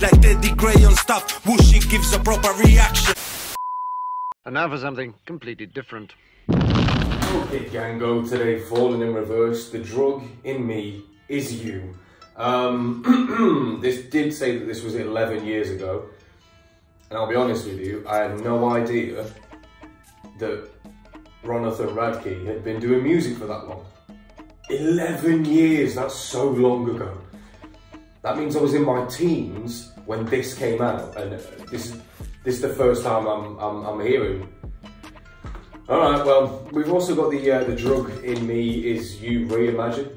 Like TeddyGrey on stuff, whooshy gives a proper reaction. And now for something completely different. Okay, Gango, today falling in reverse. The drug in me is you. This did say that this was 11 years ago. And I'll be honest with you, I had no idea that Ronathan Radke had been doing music for that long. 11 years, that's so long ago. That means I was in my teens when this came out, and this is the first time I'm hearing. All right, well, we've also got the drug in me is you reimagined.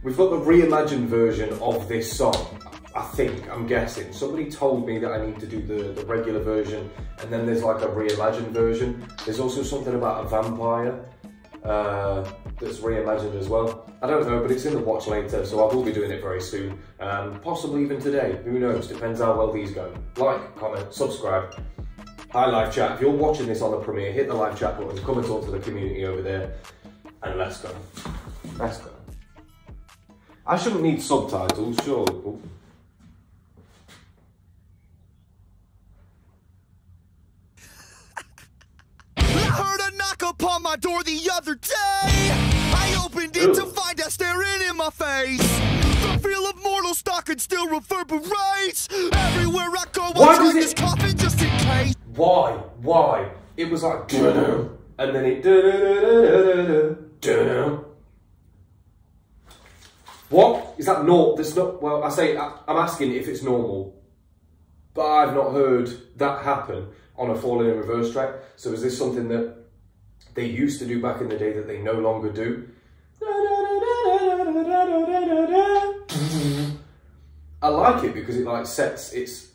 We've got the reimagined version of this song. I'm guessing. Somebody told me that I need to do the regular version, and then there's like a reimagined version. There's also something about a vampire that's reimagined as well. I don't know, but it's in the watch later, so I will be doing it very soon. Possibly even today, who knows, depends how well these go. Like, comment, subscribe. Hi live chat, if you're watching this on the premiere, hit the live chat button, come and talk to the community over there, and let's go. Let's go. I shouldn't need subtitles, surely. Ooh. Upon my door the other day, I opened it to find out staring in my face. The feel of mortal stalking still reverberates. Everywhere I go, I drag this coffin just in case. Why? It was like dun-dun, and then it dun-dun. What? Is that normal? That's not, well, I'm asking if it's normal, but I've not heard that happen on a falling in reverse track. So is this something that they used to do back in the day that they no longer do? I like it because it like sets, it's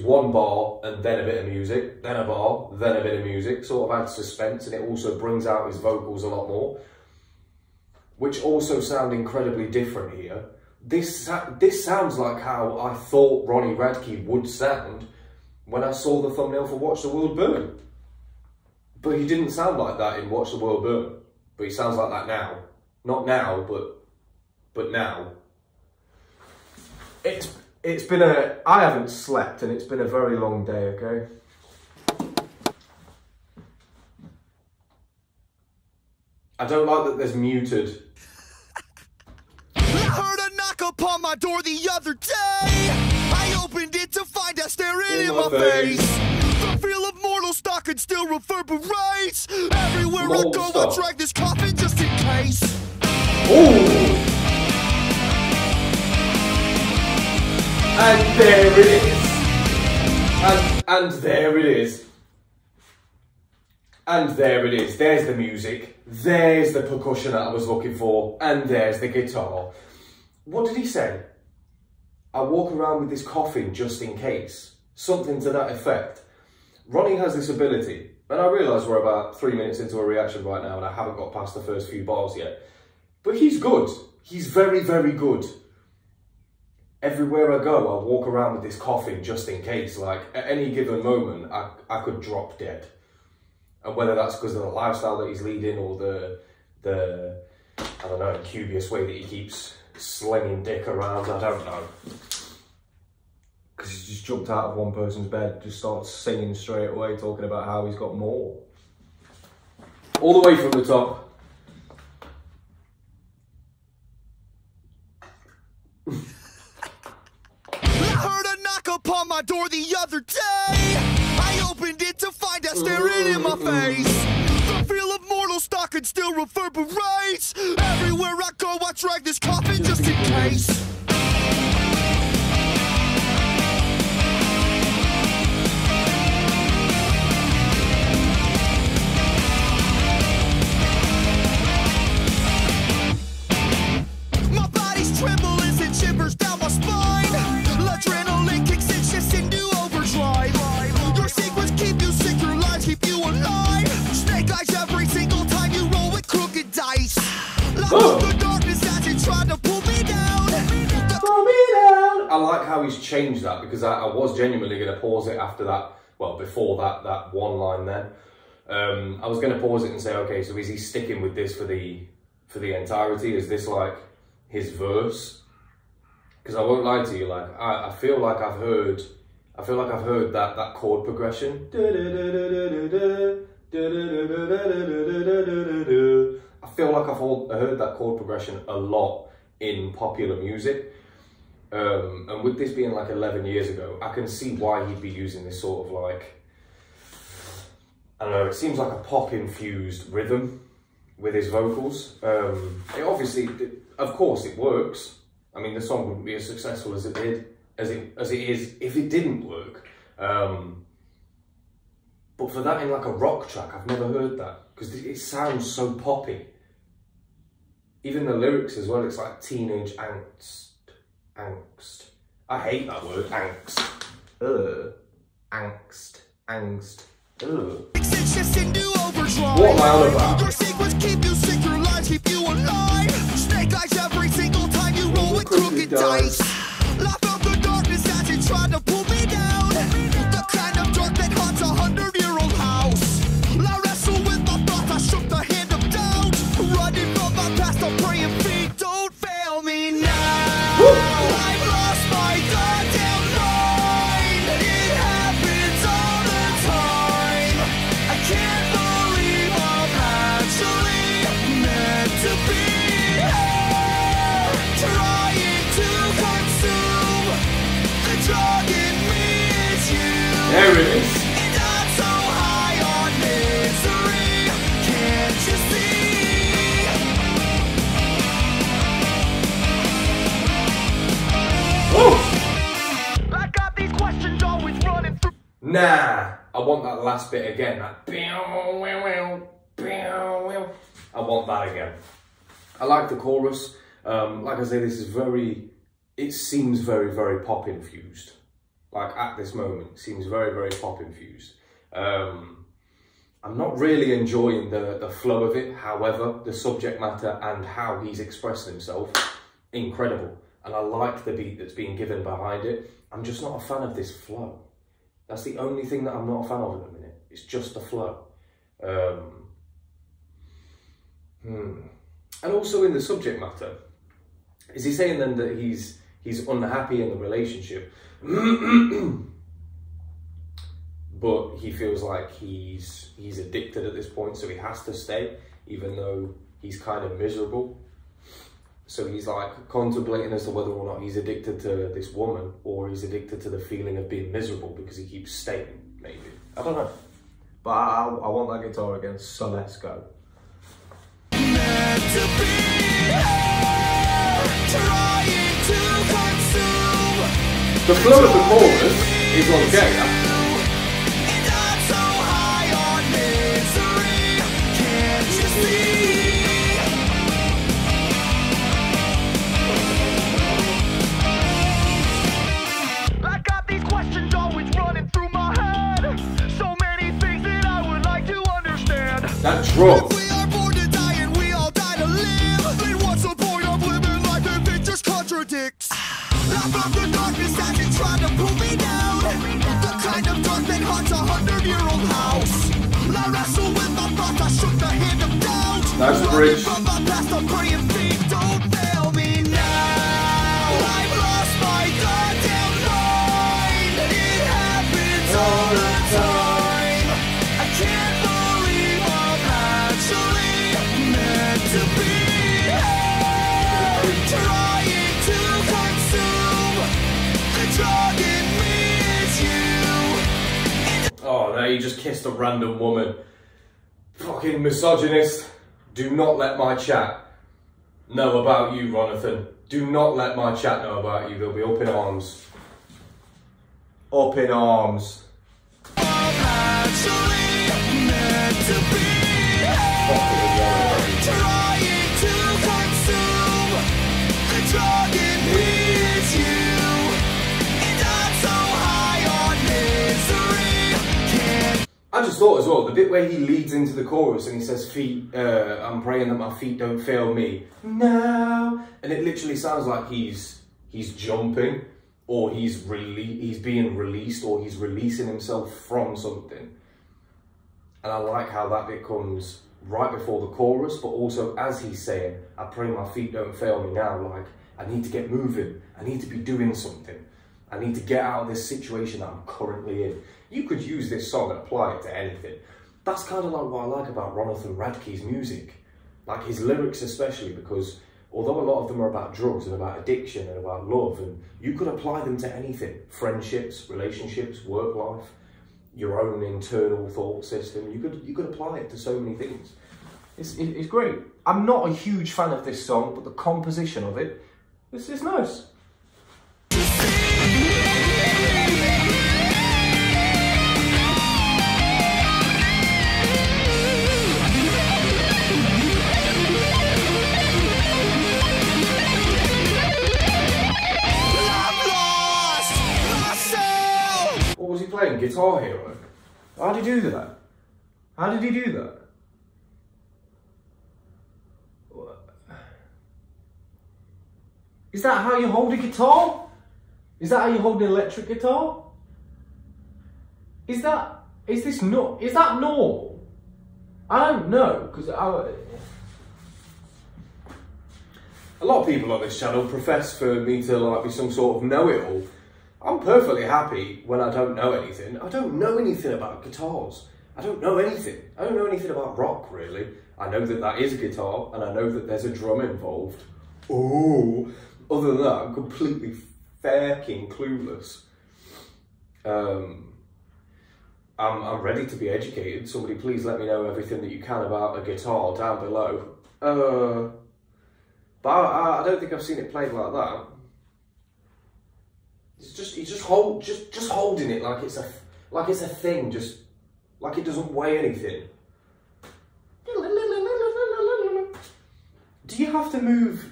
one bar and then a bit of music, then a bar, then a bit of music, sort of adds suspense, and it also brings out his vocals a lot more, which also sound incredibly different here. This sounds like how I thought Ronnie Radke would sound when I saw the thumbnail for Watch the World Burn. But he didn't sound like that in Watch the World Burn. But he sounds like that now. Not now, but now. It's been I haven't slept, and it's been a very long day, okay? I don't like that there's muted. I heard a knock upon my door the other day. I opened it to find out staring in my face. The feel of mortal stalking still reverberates. Everywhere I go, I drag this coffin just in case. Ooh. And there it is. And there it is. And there it is. There's the music. There's the percussion that I was looking for. And there's the guitar. What did he say? I walk around with this coffin just in case. Something to that effect. Ronnie has this ability, and I realise we're about 3 minutes into a reaction right now and I haven't got past the first few bars yet. But he's good. He's very, very good. Everywhere I go, I'll walk around with this coffin just in case. Like, at any given moment, I could drop dead. And whether that's because of the lifestyle that he's leading or the I don't know, incubious way that he keeps slinging dick around, I don't know. Because he's just jumped out of one person's bed, just starts singing straight away, talking about how he's got more. All the way from the top. I heard a knock upon my door the other day. I opened it to find out staring in my face. The feel of mortal stalking still reverberates. Everywhere I go, I drag this coffin just in case. Tremble as it shivers down my spine. Adrenaline kicks in, shifts into overdrive. Your secrets keep you sick, your lies keep you alive. Snake eyes every single time you roll with crooked dice. Lost in the darkness as it tried to pull me down. Pull me down. I like how he's changed that, because I was genuinely going to pause it after that. Well, before that one line then. I was going to pause it and say, okay, so is he sticking with this for the entirety? Is this like his verse? Because I won't lie to you, like I feel like I've heard that chord progression. I feel like I've heard that chord progression a lot in popular music. And with this being like 11 years ago, I can see why he'd be using this sort of like, I don't know, it seems like a pop-infused rhythm with his vocals. It obviously, of course it works. I mean, the song wouldn't be as successful as it is if it didn't work. But for that in like a rock track, I've never heard that, because it sounds so poppy. Even the lyrics as well, it's like teenage angst. I hate that word, angst. Angst. What am I on about? Your secrets keep you sick, your lies keep you alive. Snake eyes every single time you roll with crooked dice. Laugh out the darkness as you try to pull me down. The kind of dark that haunts 100-year-old house. I wrestle with my thoughts, I shook the hand of doubt. Running from my past, I'm praying feet don't fail me now. I've lost my goddamn mind. It happens all the time. I can't believe I'm actually meant to be here, trying to consume the drug in me is you. There it is. And I'm so high on misery, can't you see? I got these questions always running through. Nah, I want that last bit again. That I want that again. I like the chorus. Like I say, this is it seems very, very pop infused. Like at this moment, it seems very, very pop infused. I'm not really enjoying the flow of it. However, the subject matter and how he's expressing himself, incredible. And I like the beat that's being given behind it. I'm just not a fan of this flow. That's the only thing that I'm not a fan of at the minute. It's just the flow. And also in the subject matter, is he saying then that he's unhappy in the relationship, but he feels like he's addicted at this point, so he has to stay, even though he's kind of miserable. So he's like contemplating as to whether or not he's addicted to this woman, or he's addicted to the feeling of being miserable because he keeps staying, maybe. I don't know. But I want that guitar again, so let's go. Meant to be here, trying to consume The flow of the chorus is okay. and I'm so high on misery, can't you see? I got these questions always running through my head. So many things that I would like to understand. That drum. We are born to die and we all die to live. Then what's the point of living life if it just contradicts? I'm from the darkness as you try to pull me down. The kind of dark that haunts 100-year-old house. I wrestle with my thoughts, I shook the hand of doubt. That's the bridge. From my past, I'm praying feet don't fail me now. I've lost my goddamn mind. It happens all the time. I can't believe I'm actually meant to be here, trying to consume the drug in me is you. Oh no, you just kissed a random woman. Fucking misogynist. Do not let my chat know about you, Ronathan. Do not let my chat know about you. They'll be up in arms. Up in arms. I'm actually meant to be here, trying to consume the drug in me is you. And I'm so high on misery, can't. I just thought as well, the bit where he leads into the chorus and he says, I'm praying that my feet don't fail me. No. And it literally sounds like he's jumping, or he's being released, or he's releasing himself from something. And I like how that bit comes right before the chorus, but also as he's saying, I pray my feet don't fail me now. Like, I need to get moving. I need to be doing something. I need to get out of this situation that I'm currently in. You could use this song and apply it to anything. That's kind of like what I like about Ronathan Radke's music. Like his lyrics especially, because although a lot of them are about drugs and about addiction and about love, and you could apply them to anything. Friendships, relationships, work life, your own internal thought system. You could apply it to so many things. It's great. I'm not a huge fan of this song, but the composition of it, it's nice. What was he playing? Guitar Hero? How did he do that? How did he do that? Is that how you hold a guitar? Is that how you hold an electric guitar? Is that normal? I don't know, because a lot of people on this channel profess for me to like be some sort of know-it-all. I'm perfectly happy when I don't know anything. I don't know anything about guitars. I don't know anything. I don't know anything about rock, really. I know that that is a guitar, and I know that there's a drum involved. Oh, other than that, I'm completely fucking clueless. I'm ready to be educated. Somebody please let me know everything that you can about a guitar down below. But I don't think I've seen it played like that. He's just holding it like it's a thing, just like it doesn't weigh anything. Do you have to move?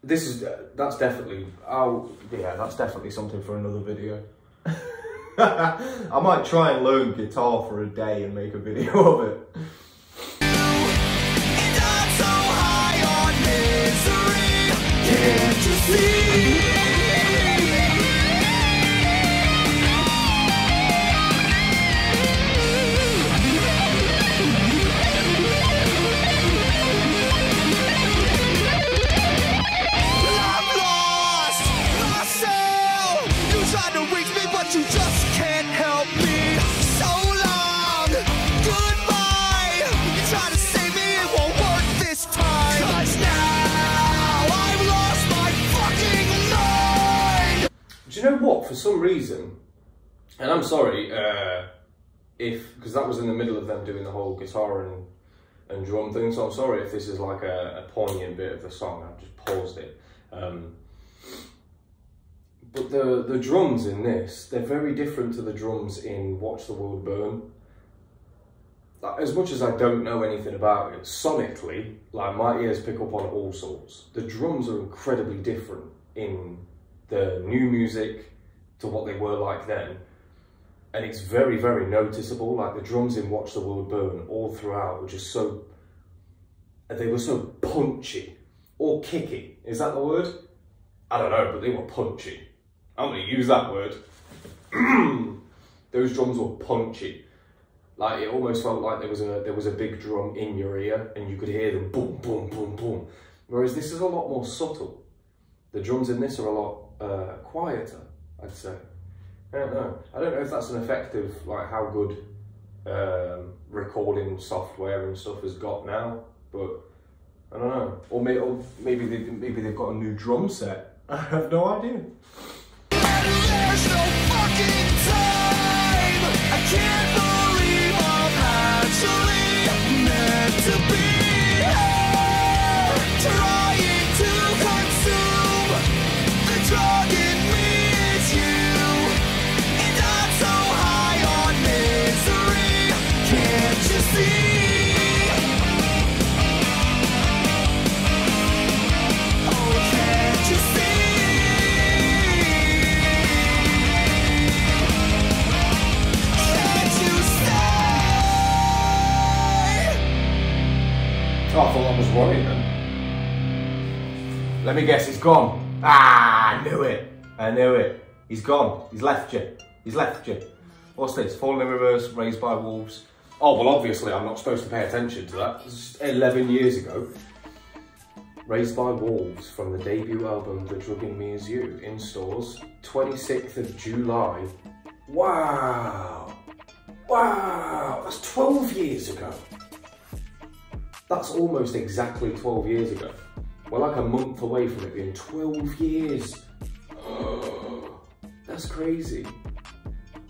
That's definitely something for another video. I might try and learn guitar for a day and make a video of it. And I'm so high on misery, can't you see? You just can't help me. So long, goodbye. You try to save me, it won't work this time. 'Cause now I've lost my fucking mind. Do you know what? For some reason, and I'm sorry because that was in the middle of them doing the whole guitar and drum thing. So I'm sorry if this is like a poignant bit of the song. I've just paused it. But the drums in this, they're very different to the drums in Watch the World Burn. Like, as much as I don't know anything about it, sonically, like my ears pick up on all sorts. The drums are incredibly different in the new music to what they were like then. And it's very, very noticeable. Like the drums in Watch the World Burn all throughout were just so, they were so punchy or kicky. Is that the word? I don't know, but they were punchy. I'm going to use that word. Those drums were punchy. Like it almost felt like there was a big drum in your ear and you could hear them boom, boom, boom, boom. Whereas this is a lot more subtle. The drums in this are a lot quieter, I'd say. I don't know if that's an effect of like how good recording software and stuff has got now, but I don't know. Or maybe they've got a new drum set. I have no idea. There's no fucking time. I can't believe I'm actually meant to be here, trying to consume the drug in me is you. And I'm so high on misery, can't you see? Oh, can't you see? Oh, I thought that was Ronnie then. Let me guess, it's gone. Ah, I knew it. I knew it. He's gone. He's left you. He's left you. What's this? Fallen in Reverse, Raised by Wolves. Oh, well, obviously I'm not supposed to pay attention to that. This is 11 years ago. Raised by Wolves from the debut album The Drug in Me Is You, in stores 26th of July. Wow! Wow! That's 12 years ago. That's almost exactly 12 years ago. We're like a month away from it being 12 years. That's crazy.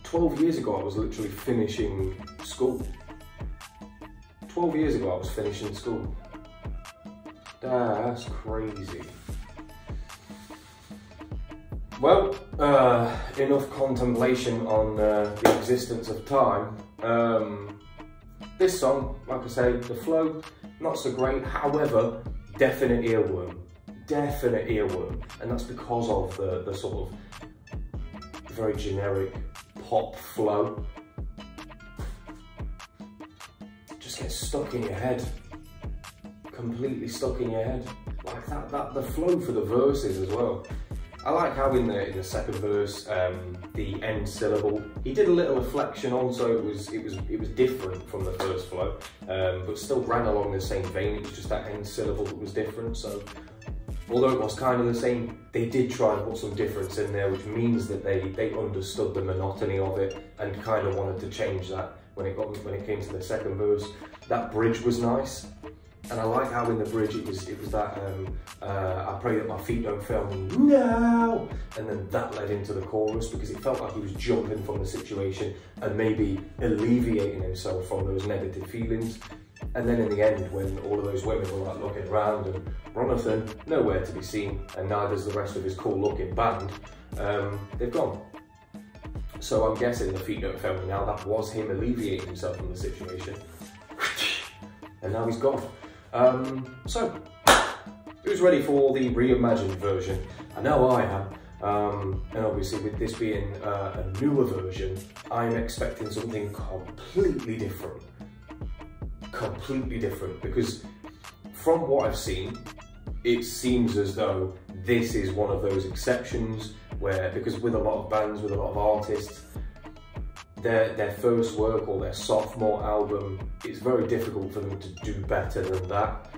12 years ago I was literally finishing school. 12 years ago I was finishing school. That's crazy. Well, enough contemplation on the existence of time. This song, like I say, the flow, not so great. However, definite earworm. Definite earworm. And that's because of the sort of very generic pop flow. Just gets stuck in your head. Completely stuck in your head. Like the flow for the verses as well. I like how in the second verse, the end syllable, he did a little inflection on, so it was different from the first flow, but still ran along the same vein. It was just that end syllable that was different. So although it was kind of the same, they did try and put some difference in there, which means that they understood the monotony of it and kind of wanted to change that when it came to the second verse. That bridge was nice. And I like how in the bridge it was that I pray that my feet don't fail me now, and then that led into the chorus because it felt like he was jumping from the situation and maybe alleviating himself from those negative feelings. And then in the end, when all of those women were like looking around and Ronathan nowhere to be seen, and neither's the rest of his cool looking band, they've gone. So I'm guessing the feet don't fail me now, that was him alleviating himself from the situation. And now he's gone. So, who's ready for the reimagined version? I know I am, and obviously with this being a newer version, I'm expecting something completely different. Completely different, because from what I've seen, it seems as though this is one of those exceptions where, because with a lot of bands, with a lot of artists, their first work or their sophomore album, it's very difficult for them to do better than that,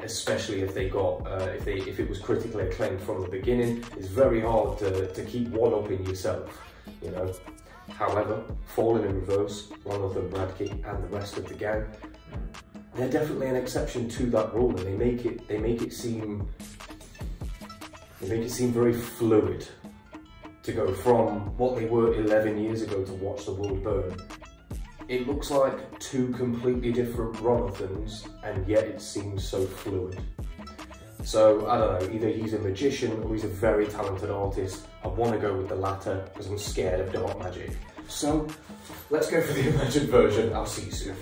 especially if they got if it was critically acclaimed from the beginning. It's very hard to keep one-upping yourself, you know. However, Falling in Reverse, Ronathan Bradkey and the rest of the gang, they're definitely an exception to that rule, and they make it seem very fluid. To go from what they were 11 years ago to Watch the World Burn. It looks like two completely different Ronathans, and yet it seems so fluid. So, I don't know, either he's a magician or he's a very talented artist. I want to go with the latter, because I'm scared of dark magic. So, let's go for the imagined version. I'll see you soon.